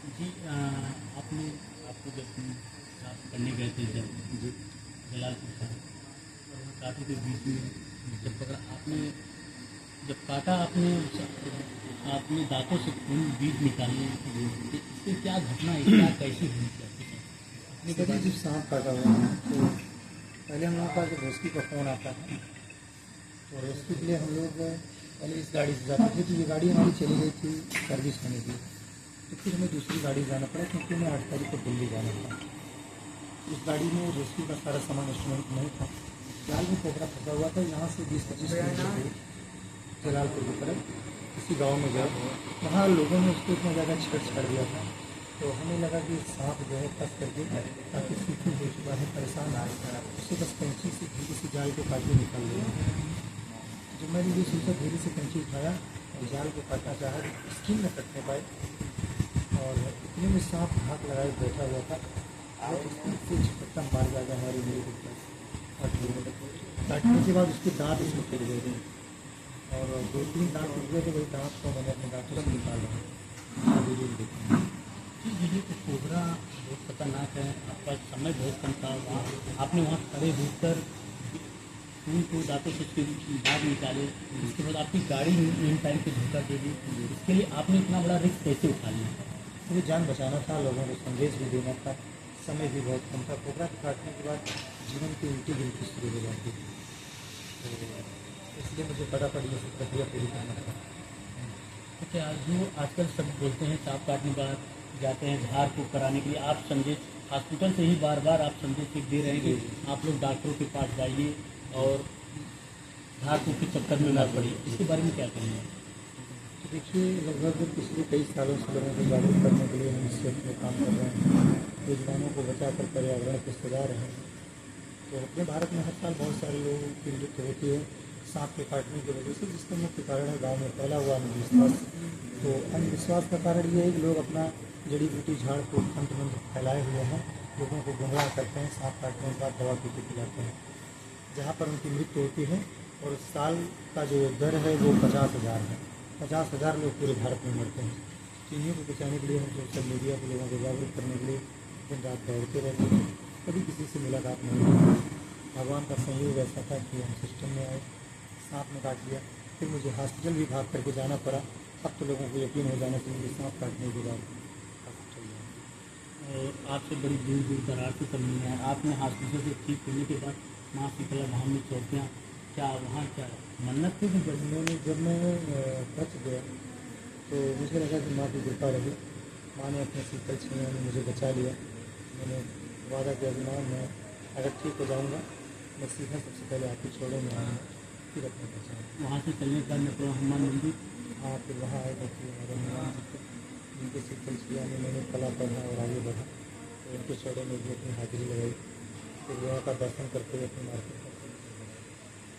जी आपने आपको जब आप पढ़ने गए थे जब जी जलालपुर था वहाँ कांटे के बीच में जब पकड़ा आपने जब काटा आपने आपने दांतों से खून बीज निकालने जी इससे क्या घटना है क्या कैसी हुई क्या अपने के सर बाद जब सांप काटा हुआ है तो पहले हम लोगों का जब रेस्क्यू का फ़ोन आता है तो रेस्क्यू के लिए हम लोग पहले इस गाड़ी से जाते थे। तो ये गाड़ी हमारी चली गई थी सर्विस होने की, तो फिर हमें दूसरी गाड़ी जाना पड़ा क्योंकि हमें 8 तारीख को दिल्ली जाना था। उस गाड़ी में रेस्क्यू का सारा सामान इंस्ट्रूमेंट नहीं था। जाल में कोबरा फंसा हुआ था। यहाँ से 20-25 किलोमीटर दूर जलालपुर की तरफ किसी गांव में गए, वहाँ लोगों ने उसको इतना ज़्यादा छेड़ दिया था तो हमें लगा कि सांप जो है फंस करके काफ़ी सूखी हो चुका है, परेशान आ रहा है, उससे बस कैंची से धीरे से जाल को काट के निकल गया। जब मैंने ये सोचा धीरे से कैंची उठाया और जाल को काटना चाहा, स्किन में कटने पाए और इतने में सांप हाथ लगाए बैठा हुआ था और उससे झपट्टा मार जाएगा हमारी मेरे ऊपर। काटने के बाद उसके दांत इसमें गिर गए थे और 2-3 दांत टूट गए थे। वही दांत को मैंने अपने दांतों से निकाल रहा हूँ। ये तो कोबरा बहुत खतरनाक है आपका समय बहुत कम था वहाँ आपने वहाँ खड़े होकर खून को दांतों से उसके बाहर निकाले इसके बाद आपकी गाड़ी इन टाइम पे धोखा दे दी इसके लिए आपने इतना बड़ा रिस्क कैसे उठा लिया मुझे जान बचाना था, लोगों को संदेश भी देना था, समय भी बहुत कम था। कोबरा काटने के बाद जीवन की उल्टी गिनती शुरू हो जाती थी, तो इसलिए मुझे फटाफट ये सब प्रक्रिया पूरी करना था। अच्छा जो आजकल सब बोलते हैं सांप काटने के बाद जाते हैं झाड़ फूक कराने के लिए आप संदेश हॉस्पिटल से ही बार बार आप संदेश दे रहे हैं कि आप लोग डॉक्टरों के पास जाइए और झाड़ फूक के चक्कर में ना पड़िए इसके बारे में क्या कहेंगे तो देखिए लगभग पिछले कई सालों से लोगों को जागरूक करने के लिए हम इस क्षेत्र में काम कर रहे हैं, बेजुबानों को बचाकर पर्यावरण को सुधार रहे हैं। तो अपने भारत में हर साल बहुत सारे लोगों की मृत्यु होती है सांप के काटने की वजह से, जिसका मुख्य कारण है गाँव में फैला हुआ अंधविश्वास। तो अंधविश्वास का कारण ये है कि लोग अपना जड़ी बूटी झाड़ फूक तंत्र मंत्र फैलाए हुए हैं, लोगों को गुमराह करते हैं, सांप काटने के बाद दवा पी के पिलाते हैं, जहाँ पर उनकी मृत्यु होती है। और साल का जो दर है वो 50,000 है। 50,000 लोग पूरे भारत में मरते हैं। तो इन्हीं को बचाने के लिए हम सोशल मीडिया पर लोगों को जागरूक करने के लिए दिन रात दौड़ते रहते हैं। कभी किसी से मुलाकात नहीं हुई। भगवान का संयोग ऐसा था कि हम सिस्टम में आए, सांप ने काट लिया, फिर मुझे हॉस्पिटल भी भाग करके जाना पड़ा। अब तो लोगों को यकीन हो जाना चाहिए सांप काटने के बाद और आपसे बड़ी दूर दूर दरार से सब मिले हैं आपने हॉस्पिटल से ठीक होने के बाद माँ शीतला धाम में चौकियाँ क्या वहाँ क्या मन्नत थी कि जब मैं बच गया तो मुझे लगा कि माँ की कृपा रही। माँ ने अपने शीतल छुइयों में मुझे बचा लिया। मैंने वादा किया कि माँ मैं अगर ठीक हो जाऊँगा मैं सीधा सबसे पहले आपको छोड़े में आऊँगा, फिर अपने बचाऊँगा। वहाँ से चलने का मतलब हनुमान मंदिर हाँ फिर वहाँ आए थे हमारे हनुमान जी के, उनके शीतल छुइया में मैंने कला पढ़ा और आगे बढ़ा। तो उनके छोड़े में भी अपनी हाजिरी लगाई, फिर वहाँ का दर्शन करते हुए अपनी मार्केट करते।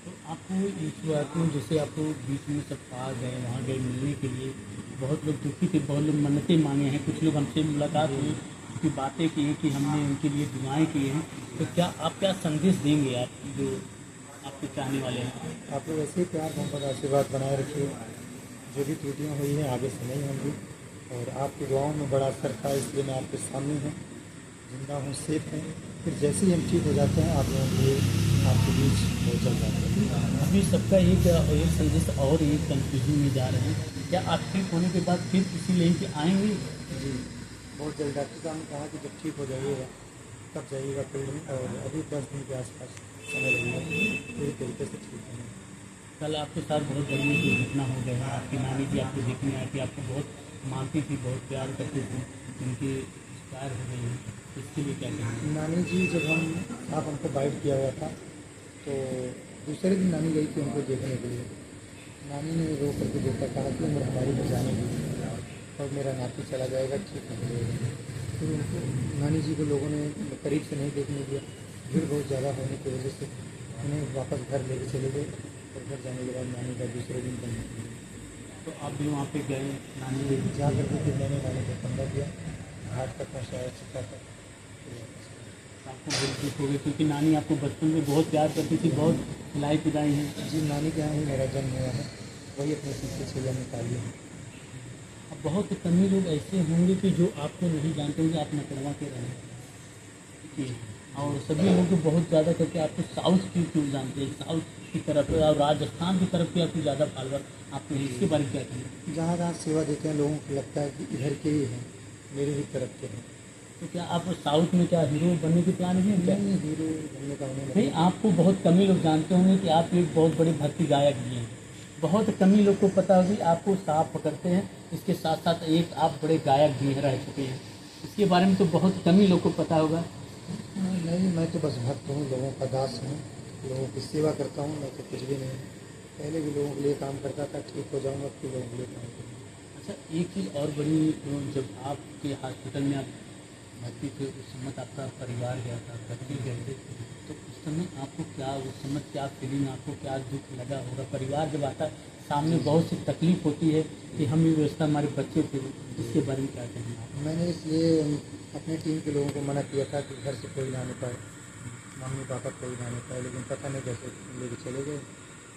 तो आपको इस बात में जैसे आपको बीच में सब आ गए वहाँ गए मिलने के लिए बहुत लोग दुखी थे बहुत लोग मन्नतें मांगे हैं कुछ लोग हमसे मुलाकात हुई की बातें की हैं कि हमने उनके लिए दुआएं की हैं तो क्या आप क्या संदेश देंगे आप जो आपके चाहने वाले हैं आप लोग ऐसे ही प्यार मोहब्बत आशीर्वाद बनाए रखिए। जो भी त्रुटियाँ हुई हैं आगे से नहीं होंगी और आपकी दुआओं में बड़ा असर था, इसलिए मैं आपके सामने हूँ, जिंदा हूँ, सेफ हूँ। फिर जैसे ही हम ठीक हो जाते हैं आप लोगों के लिए आपके बीच बहुत जल्द जाते हैं। अभी सबका एक संदेश और एक कंफ्यूजन में जा रहे हैं क्या आप ठीक होने के बाद फिर किसी लेन पे आएंगे जी बहुत जल्द। डॉक्टर साहब ने कहा कि जब ठीक हो जाइएगा तब जाइएगा फील्ड में, और अभी 10 दिन के आसपास समय लगेगा पूरी तरीके से ठीक होने। कल आपके साथ बहुत बड़ी दुर्घटना हो गई है आपकी नानी जी आपको देखने आई थी आपको बहुत मानती थी बहुत प्यार करती थी उनकी एक्सपायर हो गई है इसके लिए क्या कहेंगे नानी जी जब आप हमको बाइट किया हुआ था तो दूसरे दिन नानी गई थी उनको देखने के लिए। नानी ने रो करके देखा, कहा कि उम्र हमारी हो जाने की और मेरा नाती चला जाएगा, ठीक हो जाएगा। फिर उनको नानी जी को लोगों ने करीब से नहीं देखने दिया, भीड़ बहुत ज़्यादा होने की वजह से उन्हें वापस घर लेके चले गए और घर जाने के बाद नानी का दूसरे दिन बंद हो गया। तो आप भी वहाँ पे गए नानी जा करके फिर मैंने नानी को कंधा दिया, घाट तक पहुँचाया, चिता तक। आपको बहुत दुख हो गया क्योंकि नानी आपको बचपन में बहुत प्यार करती थी बहुत खिलाई पिलाई है जी नानी के यहाँ ही मेरा जन्म हुआ है, वही अपने पीछे छुइया में पाली है। अब बहुत कम ही लोग ऐसे होंगे कि जो आपको नहीं जानते होंगे, आप नकड़वा के रहें कि, और सभी लोग तो बहुत ज़्यादा करके आपको साउथ की क्यों जानते हैं, साउथ की तरफ और राजस्थान की तरफ के आपको ज़्यादा फॉलोअर आपको हैं। इसके बारे में क्या कहेंगे? जहाँ जहाँ सेवा देते हैं लोगों को लगता है कि इधर के ही हैं, मेरे ही तरफ के हैं। तो क्या आप साउथ में क्या हीरो बनने की प्लान है क्या? नहीं, हीरो बनने का उन्हें नहीं, आपको बहुत कम ही लोग जानते होंगे कि आप एक बहुत बड़े भक्ति गायक भी हैं। बहुत कम ही लोग को पता होगी आपको सांप पकड़ते हैं, इसके साथ साथ एक आप बड़े गायक भी रह चुके हैं। इसके बारे में तो बहुत कम ही लोग को पता होगा। नहीं, मैं तो बस भक्त हूँ, लोगों का दास हूँ, लोगों की सेवा करता हूँ, मैं तो कुछ भी नहीं। पहले भी लोगों के लिए काम करता था, ठीक हो जाऊँगा फिर लोगों के लिए काम करूँगा। अच्छा, एक चीज़ और बड़ी, जब आपके हॉस्पिटल में आप भर्ती थे उस समय आपका परिवार गया था, भर्ती गए थे, तो उस समय आपको क्या, उस समय क्या फीलिंग, आपको क्या दुख लगा होगा? परिवार जब आता है सामने बहुत सी तकलीफ होती है कि हम ये व्यवस्था, हमारे बच्चे थे, इसके बारे में क्या कहेंगे आप? मैंने इसलिए अपने टीम के लोगों को मना किया था कि घर से कोई ना आने पाए, मम्मी पापा कोई ना आने पाए, लेकिन पता नहीं कैसे लेके चले गए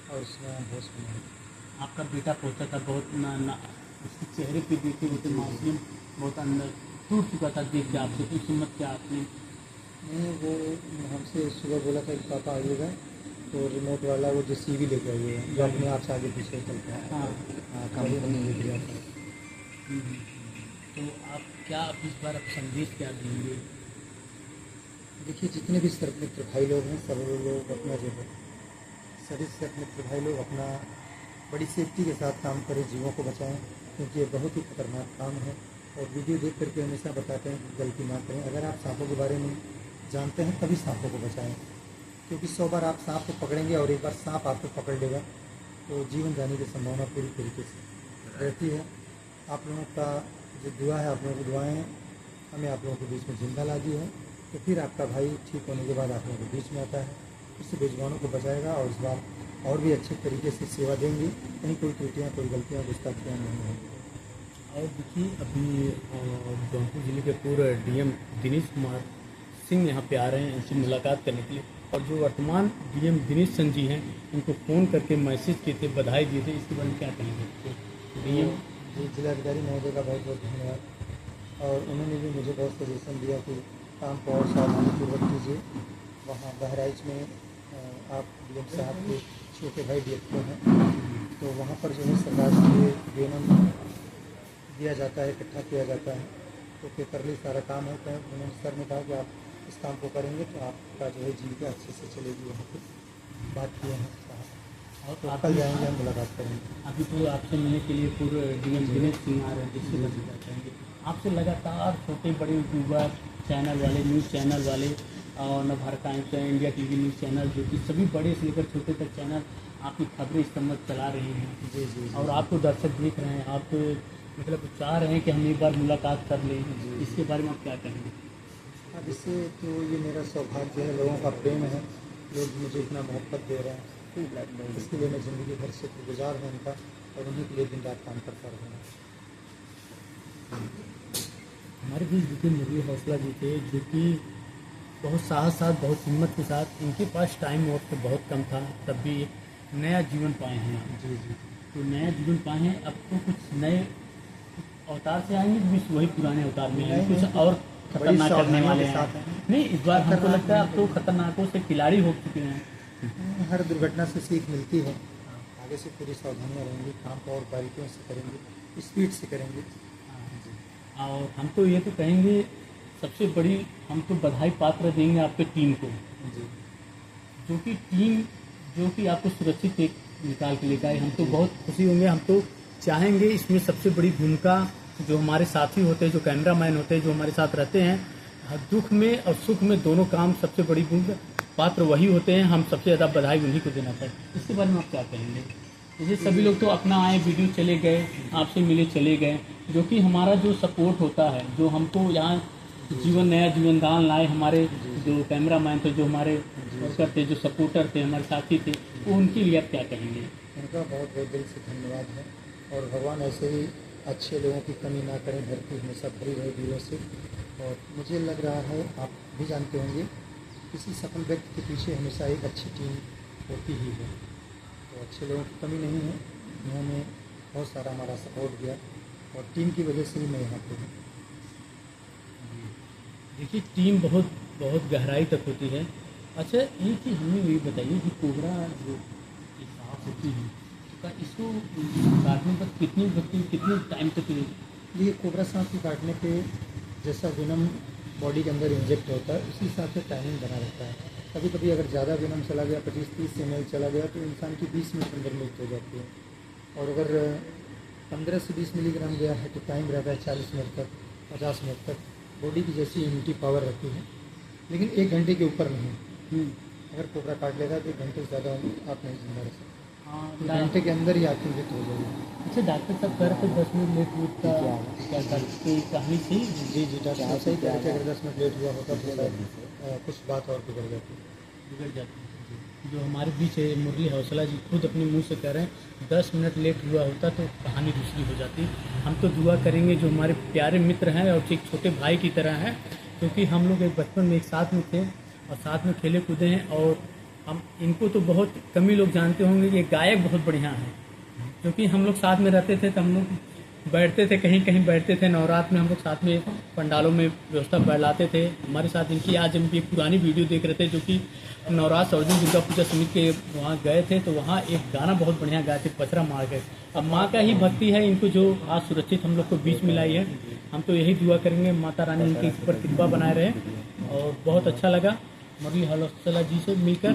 और उसमें हम होश में नहीं। आपका बेटा पहुंचा था, बहुत ना उसके चेहरे पे देखे हुए थे मासूम, बहुत अंदर टूट चुका था देख के आपसे, तो उस हिम्मत क्या आपने? नहीं, वो हमसे सुबह बोला था कि पापा आइएगा, तो रिमोट वाला वो जो सीवी लेके आइएगा, जो अपने आप से आगे पीछे चलता है। हाँ। हाँ, कंपनी ले दिया था। हम्म। तो आप क्या, आप इस बार आप संदेश क्या देंगे? देखिए, जितने भी सर्प मित्र भाई लोग हैं, सब लोग अपना जो है, सभी सर्प मित्र भाई लोग अपना बड़ी सेफ्टी के साथ काम करें, जीवों को बचाएं, क्योंकि ये बहुत ही खतरनाक काम है। और वीडियो देख करके हमेशा बताते हैं कि गलती ना करें। अगर आप सांपों के बारे में जानते हैं तभी सांपों को बचाएं, क्योंकि 100 बार आप सांप को पकड़ेंगे और एक बार सांप आपको पकड़ लेगा तो जीवन जाने की संभावना पूरी तरीके से रहती है। आप लोगों का जो दुआ है, आप लोगों की दुआएँ हमें आप लोगों के बीच में जिंदा ला दी है, तो फिर आपका भाई ठीक होने के बाद आप लोगों के बीच में आता है, उससे बेजुबानों को बचाएगा और इस बार और भी अच्छे तरीके से सेवा देंगे, कहीं कोई त्रुटियाँ, कोई गलतियाँ, गुस्ताखियाँ नहीं होंगी। और देखिए, अभी जौनपुर जिले के पूर्व डीएम दिनेश कुमार सिंह यहाँ पे आ रहे हैं इनसे मुलाकात करने के लिए, और जो वर्तमान डीएम दिनेश सिंह जी हैं उनको फ़ोन करके मैसेज किए थे, बधाई दिए थे, इसके बारे में क्या कहेंगे? डीएम जी, जिलाधिकारी महोदय का बहुत बहुत धन्यवाद। और उन्होंने भी मुझे बहुत सजेशन दिया कि काम को और सावधानीपूर्वक कीजिए। वहाँ बहराइच में आप डीएम साहब के छोटे भाई डीएफओ हैं, तो वहाँ पर जो है सरकार से वेतन दिया जाता है, इकट्ठा किया जाता है, तो पेपरली सारा काम होता है। उन्होंने सर ने कहा कि आप इस काम को करेंगे तो आपका जो है जीविका अच्छे से चलेगी। वहाँ पर बात किए हैं साहब, और तो कल जाएंगे, हम मुलाकात करेंगे। अभी तो आपसे मिलने के लिए पूर्व डीएम दिनेश सिंह आ रहे हैं, जिससे बदलना चाहेंगे आपसे लगातार छोटे बड़े यूट्यूबर चैनल वाले, न्यूज़ चैनल वाले और Navbharat times, India TV news channel, जो कि सभी बड़े से लेकर छोटे तक चैनल आपकी खबरें इस समय चला रहे हैं। जी जी और आपको दर्शक देख रहे हैं, आप मतलब चाह रहे हैं कि हम एक बार मुलाकात कर लें, इसके बारे में आप क्या कहेंगे? अब इससे तो ये मेरा सौभाग्य है, लोगों का प्रेम है, लोग मुझे इतना मोहब्बत दे रहे हैं, इसके लिए मैं ज़िंदगी भर शुक्रगुजार हूँ उनका, और उन्हीं के लिए दिन रात काम करता रहूँगा। हमारे बीच देखिए मुरली हौसला जी थे, जो कि बहुत साहस साथ, बहुत हिम्मत के साथ, इनके पास टाइम वक्त तो बहुत कम था, तब भी एक नया जीवन पाए हैं आप। जी जी। तो नया जीवन पाए हैं, अब तो कुछ नए अवतार से आएंगे, कुछ वही पुराने अवतार में आएंगे, नहीं, कुछ और खतरनाक करने सावधानियों वाले के हैं। साथ हैं। नहीं, इस बार हमको लगता है अब तो खतरनाकों से खिलाड़ी हो चुके हैं। हर दुर्घटना से सीख मिलती है, आगे से पूरी सावधानियाँ रहेंगी, काम को और बारीकियों से करेंगे, स्पीड से करेंगे। और हम तो ये तो कहेंगे, सबसे बड़ी हम तो बधाई पात्र देंगे आपके टीम को, जी जो कि टीम जो कि आपको सुरक्षित एक निकाल के लेकर आए। हम तो बहुत खुशी होंगे, हम तो चाहेंगे इसमें सबसे बड़ी भूमिका जो हमारे साथी होते हैं, जो कैमरामैन होते हैं, जो हमारे साथ रहते हैं, दुख में और सुख में दोनों काम सबसे बड़ी भूमिका पात्र वही होते हैं। हम सबसे ज़्यादा बधाई उन्हीं को देना चाहिए। इसके बारे में आप क्या कहेंगे? जैसे सभी लोग तो अपना आए, वीडियो चले गए, आपसे मिले चले गए, जो कि हमारा जो सपोर्ट होता है, जो हमको यहाँ नया जीवन दान लाए, हमारे जो कैमरामैन थे, जो हमारे वर्कर थे, जो सपोर्टर थे, हमारे साथी थे, वो उनके लिए आप क्या कहेंगे? उनका बहुत बहुत दिल से धन्यवाद है, और भगवान ऐसे ही अच्छे लोगों की कमी ना करें, धरती हमेशा भरी रहे वीरों से। और मुझे लग रहा है, आप भी जानते होंगे, किसी सफल व्यक्ति के पीछे हमेशा एक अच्छी टीम होती ही है, तो अच्छे लोगों की कमी नहीं है। उन्होंने बहुत सारा हमारा सपोर्ट दिया, और टीम की वजह से ही मैं यहाँ पे हूँ। देखिए टीम बहुत बहुत गहराई तक होती है। अच्छा ये चीज़ हमें ये बताइए कि कोबरा जो ये सांप होती है तो क्या इसको काटने पर कितनी वक्त कितने टाइम तक ये कोबरा सांप की काटने पे जैसा वेनम बॉडी के अंदर इंजेक्ट होता है उसी हिसाब से टाइमिंग बना रहता है। कभी कभी अगर ज़्यादा वेनम चला गया 25-30 ml चला गया तो इंसान की 20 मिनट के अंदर मृत्यु हो जाती है। और अगर 15 से 20 मिलीग्राम गया है तो टाइम रहता है 40 मिनट तक 50 मिनट तक। बॉडी की जैसी इम्यूनिटी पावर रहती है, लेकिन 1 घंटे के ऊपर नहीं। अगर कोबरा काट लेगा तो 1 घंटे से ज़्यादा आप नहीं जिंदा रह सकते। हाँ 1 घंटे के अंदर ही आपकी मृत्यु हो जाएगी। अच्छा डॉक्टर साहब कह रहे थे 10 मिनट लेट हुआ था क्या कोई कहानी थी? जी डॉक्टर साहब सही कह रहे थे, अगर 10 मिनट लेट हुआ होता तो शायद कुछ बात और बिगड़ जाती। बिगड़ जाती है। जो हमारे बीच है मुरली हौसला जी खुद अपने मुंह से कह रहे हैं 10 मिनट लेट हुआ होता तो कहानी दूसरी हो जाती। हम तो दुआ करेंगे जो हमारे प्यारे मित्र हैं और एक छोटे भाई की तरह हैं, क्योंकि हम लोग एक बचपन में एक साथ में थे और साथ में खेले कूदे हैं। और हम इनको तो बहुत कम ही लोग जानते होंगे कि गायक बहुत बढ़िया है, क्योंकि हम लोग साथ में रहते थे तो हम लोग बैठते थे कहीं कहीं बैठते थे। नवरात्र में हम लोग साथ में पंडालों में व्यवस्था बैलाते थे। हमारे साथ इनकी आज हम एक पुरानी वीडियो देख रहे थे जो कि नवरात्र सर्वजन दुर्गा पूजा समिति के वहाँ गए थे, तो वहाँ एक गाना बहुत बढ़िया गाए थे पचरा मार गए। अब माँ का ही भक्ति है इनको जो आज सुरक्षित हम लोग को बीच मिलाई है। हम तो यही दुआ करेंगे माता रानी इनके ऊपर कृपा बनाए रहे। और बहुत अच्छा लगा मुरली हौसला जी से मिलकर।